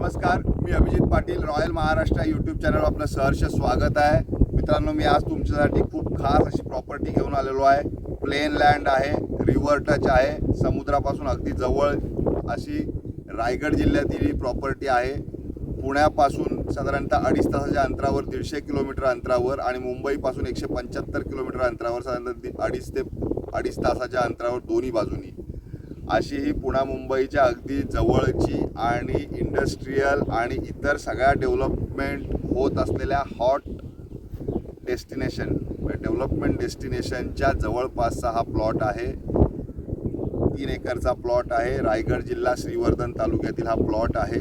नमस्कार, मी Abhijit Patil. Royal Maharashtra YouTube channel आपलं सहर्ष स्वागत आहे. मित्रांनो, मी आज तुमच्यासाठी खूप खास अशी प्रॉपर्टी घेऊन आलेलो आहे. प्लेन लँड आहे, रिव्हर टच आहे, समुद्रापासून अगदी जवळ अशी रायगड जिल्ह्यातील ही प्रॉपर्टी आहे. पुण्यापासून साधारणतः 2.5 तासाच्या अंतरावर, 150 किलोमीटर अंतरावर आणि मुंबईपासून 175 किलोमीटर अंतरावर, साधारणतः 2.5 तासाच्या अंतरावर दोन्ही बाजूनी अशी ही पुणे मुंबईच्या अगदी जवळची आणि इंडस्ट्रियल आणि इतर सगळ्या डेव्हलपमेंट होत असलेल्या हॉट डेव्हलपमेंट डेस्टिनेशनच्या जवळपासचा हा प्लॉट आहे. 3 एकरचा प्लॉट आहे. रायगड जिल्हा श्रीवर्धन तालुक्यातील हा प्लॉट आहे.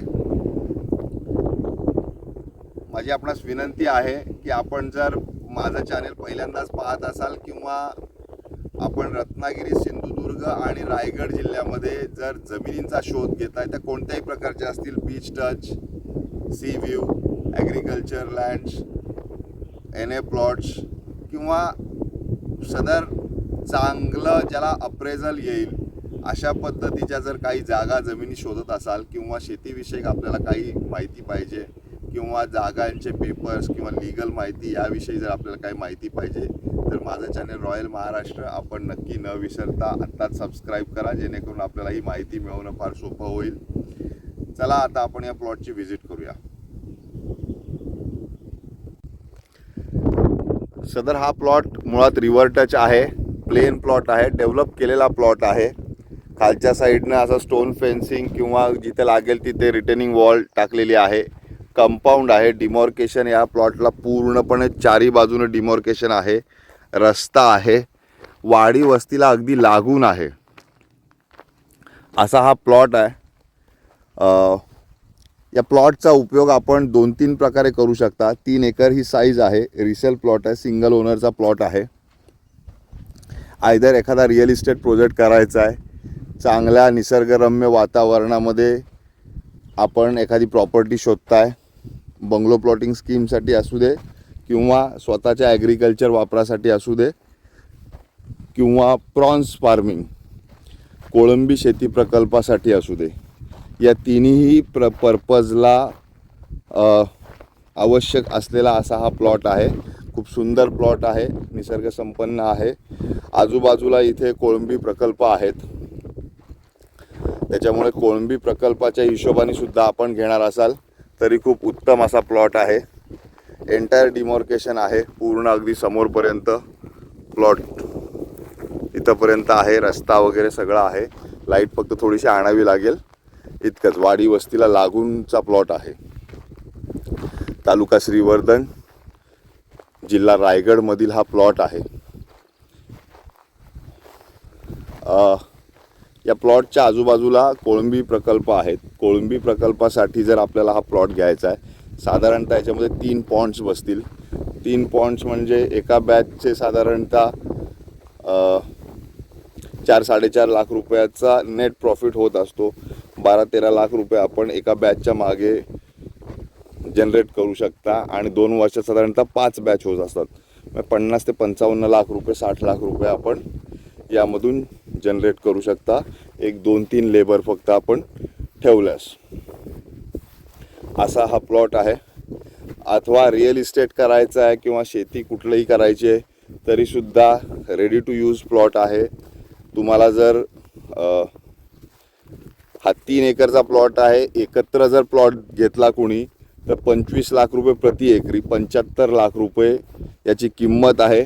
माझी आपणास विनंती आहे की आपण जर माझं चॅनल पहिल्यांदाच पाहत असाल किंवा आपण रत्नागिरी, सिंधुदुर्ग आणि रायगड जिल्ह्यामध्ये जर जमिनींचा शोध घेताय, त्या कोणत्याही प्रकारचे असतील, beach touch, sea view, agriculture lands, NA plots किंवा सदर चांगलं ज्याला अप्रेझल येईल अशा पद्धतीच्या जर काही जागा जमिनी शोधत असाल किंवा शेतीविषयक आपल्याला काही माहिती पाहिजे किंवा जागांचे पेपर्स किंवा लीगल माहिती याविषयी जर आपल्याला काही माहिती पाहिजे तर माझं चॅनल रॉयल महाराष्ट्र आपण नक्की न विसरता आत्ताच सबस्क्राईब करा, जेणेकरून आपल्याला ही माहिती मिळवणं फार सोपं होईल. चला आता आपण या प्लॉटची व्हिजिट करूया. सदर हा प्लॉट मुळात रिव्हर टच आहे. प्लेन प्लॉट आहे, डेव्हलप केलेला प्लॉट आहे. खालच्या साईडनं असं स्टोन फेन्सिंग किंवा जिथे लागेल तिथे रिटेनिंग वॉल टाकलेली आहे. कंपाऊंड आहे. डिमॉर्केशन या प्लॉटला पूर्णपणे चारी बाजूने डिमॉर्केशन आहे. रस्ता आहे. वाडी वस्तीला अगदी लागून आहे असा हा प्लॉट आहे. या प्लॉटचा उपयोग आपण 2-3 प्रकारे करू शकता. 3 एकर ही साईज आहे. रिसेल प्लॉट आहे. सिंगल ओनरचा प्लॉट आहे. आयदर एखादा रिअल इस्टेट प्रोजेक्ट करायचा आहे, चांगल्या निसर्गरम्य वातावरणामध्ये आपण एखादी प्रॉपर्टी शोधताय, बंगलो प्लॉटिंग स्कीमसाठी असू दे किंवा स्वतःच्या ॲग्रिकल्चर वापरासाठी असू दे किंवा प्रॉन्स फार्मिंग, कोळंबी शेती प्रकल्पासाठी असू दे, या तिन्ही पर्पजला आवश्यक असलेला असा हा प्लॉट आहे. खूप सुंदर प्लॉट आहे. निसर्गसंपन्न आहे. आजूबाजूला इथे कोळंबी प्रकल्प आहेत. त्याच्यामुळे कोळंबी प्रकल्पाच्या हिशोबाने सुद्धा आपण घेणार असाल तरी खूप उत्तम असा प्लॉट आहे. एंटायर डिमॉर्केशन आहे. पूर्ण अगदी समोरपर्यंत प्लॉट इथंपर्यंत आहे. रस्ता वगैरे सगळं आहे. लाईट फक्त थोडीशी आणावी लागेल इतकंच. वाडी वस्तीला लागूनचा प्लॉट आहे. तालुका श्रीवर्धन, जिल्हा रायगडमधील हा प्लॉट आहे. या प्लॉटच्या आजूबाजूला कोळंबी प्रकल्प आहेत. कोळंबी प्रकल्पासाठी जर आपल्याला हा प्लॉट घ्यायचा आहे, साधारणतः याच्यामध्ये 3 पॉन्ड्स बसतील. 3 पॉन्ड्स म्हणजे एका बॅचचे साधारणतः 4-4.5 लाख रुपयाचा नेट प्रॉफिट होत असतो. 12-13 लाख रुपये आपण एका बॅचच्या मागे जनरेट करू शकता आणि 2 वर्षात साधारणतः 5 बॅच होत असतात. मग 50 ते 55 लाख रुपये, 60 लाख रुपये आपण यामधून जनरेट करू शकता. 1-2-3 लेबर फक्त आपण ठेवल्यास. असा हा प्लॉट आहे. अथवा रिअल इस्टेट करायचा आहे किंवा शेती कुठलंही करायची आहे तरीसुद्धा रेडी टू यूज प्लॉट आहे. तुम्हाला जर हा 3 एकरचा प्लॉट आहे, एकत्र जर प्लॉट घेतला कोणी तर 25 लाख रुपये प्रति एकरी, 75 लाख रुपये याची किंमत आहे.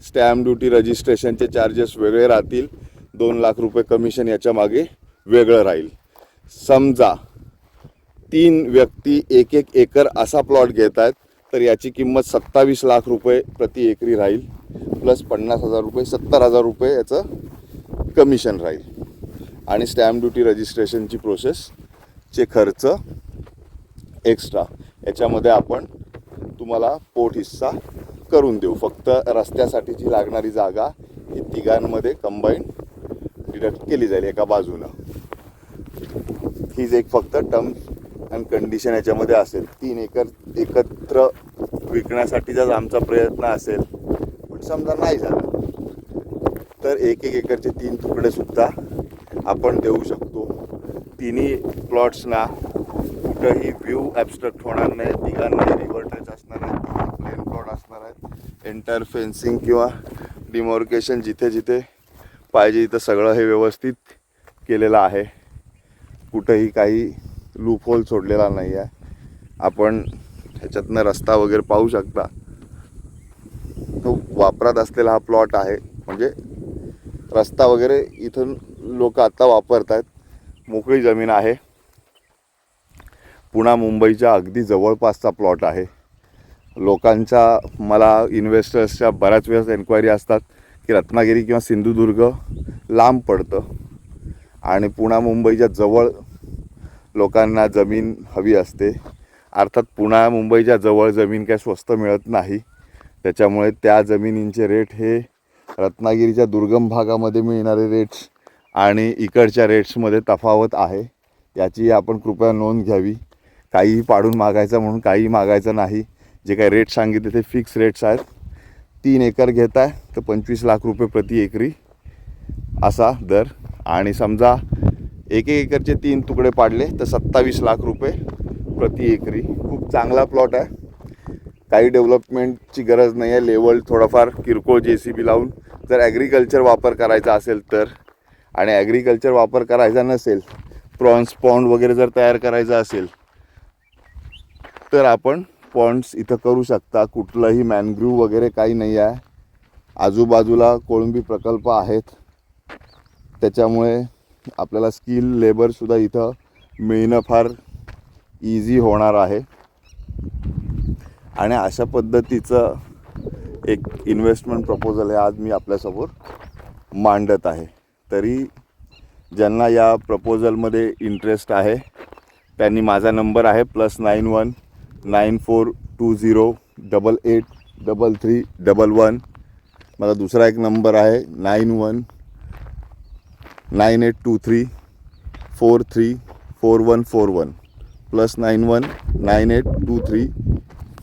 स्टॅम्प ड्युटी, रजिस्ट्रेशनचे चार्जेस वेगळे राहतील. 2 लाख रुपये कमिशन याच्या मागे वेगळं राहील. समजा 3 व्यक्ती 1-1 एकर असा प्लॉट घेत आहेत तर याची किंमत 27 लाख रुपये प्रति एकरी राहील. प्लस 50,000 रुपये, 70,000 रुपये याचं कमिशन राहील. आणि स्टॅम्प ड्युटी, रजिस्ट्रेशनची प्रोसेसचे खर्च एक्स्ट्रा. याच्यामध्ये आपण तुम्हाला पोट हिस्सा करून देऊ. फक्त रस्त्यासाठीची लागणारी जागा ही तिघांमध्ये कंबाईन डिडक्ट केली जाईल एका बाजूनं. हीच एक फक्त टर्म्स अँड कंडिशन याच्यामध्ये असेल. 3 एकर एकत्र विकण्यासाठीचाच आमचा प्रयत्न असेल. पण समजा नाही झालं तर 1-1 एकरचे 3 तुकडे सुद्धा आपण देऊ शकतो. तिन्ही प्लॉट्सना कुठंही व्ह्यू ॲब्स्ट्रॅक्ट होणार नाही, तिघांनाही रिव्हर टच असणार आहे, प्लेन प्लॉट असणार आहेत. एंटायर फेन्सिंग किंवा डिमॉर्केशन जिथे जिथे पाहिजे तिथं सगळं हे व्यवस्थित केलेलं आहे. कुठंही काही लूप होल सोडलेला नाही आहे. आपण ह्याच्यातनं रस्ता वगैरे पाहू शकता. तो वापरात असलेला हा प्लॉट आहे. म्हणजे रस्ता वगैरे इथून लोक आता वापरत आहेत. मोकळी जमीन आहे. पुणा मुंबईच्या अगदी जवळपासचा प्लॉट आहे. लोकांच्या मला इन्व्हेस्टर्सच्या बऱ्याच वेळेस एन्क्वायरी असतात की रत्नागिरी किंवा सिंधुदुर्ग लांब पडतं आणि पुणा मुंबईच्या जवळ लोकांना जमीन हवी असते. अर्थात पुणा मुंबईच्या जवळ जमीन काय स्वस्त मिळत नाही. त्याच्यामुळे त्या जमिनींचे रेट हे रत्नागिरीच्या दुर्गम भागामध्ये मिळणारे रेट्स आणि इकडच्या रेट्समध्ये तफावत आहे. याची आपण कृपया नोंद घ्यावी. काहीही पाडून मागायचं म्हणून काही मागायचं नाही. जे काही रेट सांगितले ते फिक्स रेट्स आहेत. 3 एकर घेत आहे तर 25 लाख रुपये प्रति एकरी असा दर. आणि समजा 1 एकरचे 3 तुकडे पाडले तर 27 लाख रुपये प्रति एकरी. खूप चांगला प्लॉट आहे. काही डेव्हलपमेंटची गरज नाही आहे. लेवल थोडाफार किरकोळ JCB लावून जर ॲग्रिकल्चर वापर करायचा असेल तर, आणि ॲग्रिकल्चर वापर करायचा नसेल, प्रॉन्स पॉन्ड वगैरे जर तयार करायचा असेल तर आपण पॉन्ड्स इथं करू शकता. कुठलंही मॅनग्रूव्ह वगैरे काही नाही आहे. आजूबाजूला कोळंबी प्रकल्प आहेत. त्याच्यामुळे आपल्याला स्किल लेबरसुद्धा इथं मिळणं फार इझी होणार आहे. आणि अशा पद्धतीचं एक इन्व्हेस्टमेंट प्रपोजल आहे आज मी आपल्यासमोर मांडत आहे. तरी ज्यांना या प्रपोजलमध्ये इंटरेस्ट आहे त्यांनी माझा नंबर आहे +91 9420 883311. माझा दुसरा एक नंबर आहे 91 9823 434141 +91 9823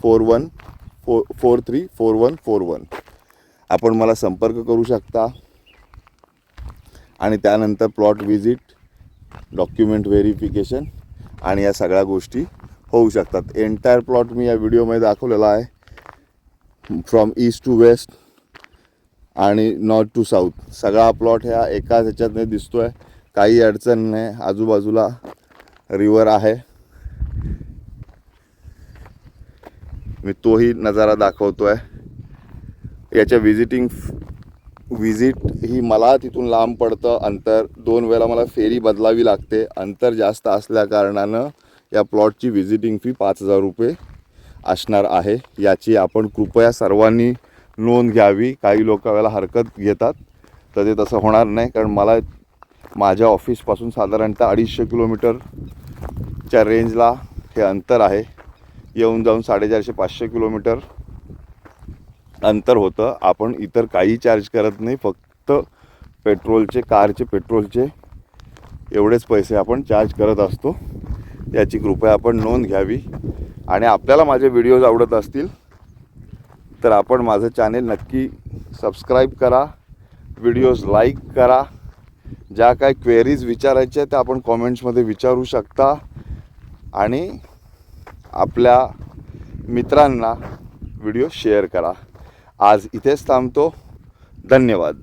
434141. आपण मला संपर्क करू शकता आणि त्यानंतर प्लॉट व्हिजिट, डॉक्युमेंट व्हेरिफिकेशन आणि या सगळ्या गोष्टी होऊ शकतात. एंटायर प्लॉट मी या व्हिडिओमध्ये दाखवलेला आहे. फ्रॉम ईस्ट टू वेस्ट आणि नॉर्थ टू साऊथ सगळा प्लॉट ह्या एकाच ह्याच्यात दिसतो आहे. काही अडचण नाही. आजूबाजूला रिव्हर आहे. मी तोही नजारा दाखवतो आहे. याच्या विजिट ही मला तिथून लांब पडतं अंतर. 2 वेळा मला फेरी बदलावी लागते. अंतर जास्त असल्या कारणानं या प्लॉटची व्हिजिटिंग फी 5,000 रुपये असणार आहे. याची आपण कृपया सर्वांनी नोंद घ्यावी. काही लोक वेळेला हरकत घेतात तर ते तसं होणार नाही. कारण मला माझ्या ऑफिसपासून साधारणतः 250 किलोमीटरच्या रेंजला हे अंतर आहे. येऊन जाऊन 450-500 किलोमीटर अंतर होतं. आपण इतर काही चार्ज करत नाही. फक्त पेट्रोलचे, कारचे पेट्रोलचे एवढेच पैसे आपण चार्ज करत असतो. याची कृपया आपण नोंद घ्यावी. आणि आपल्याला माझे व्हिडिओज आवडत असतील तर आपण माझं चॅनेल नक्की सबस्क्राईब करा, व्हिडिओज लाईक करा. ज्या काही क्वेरीज विचारायच्या त्या आपण कॉमेंट्समध्ये विचारू शकता आणि आपल्या मित्रांना व्हिडिओ शेअर करा. आज इथेच थांबतो. धन्यवाद.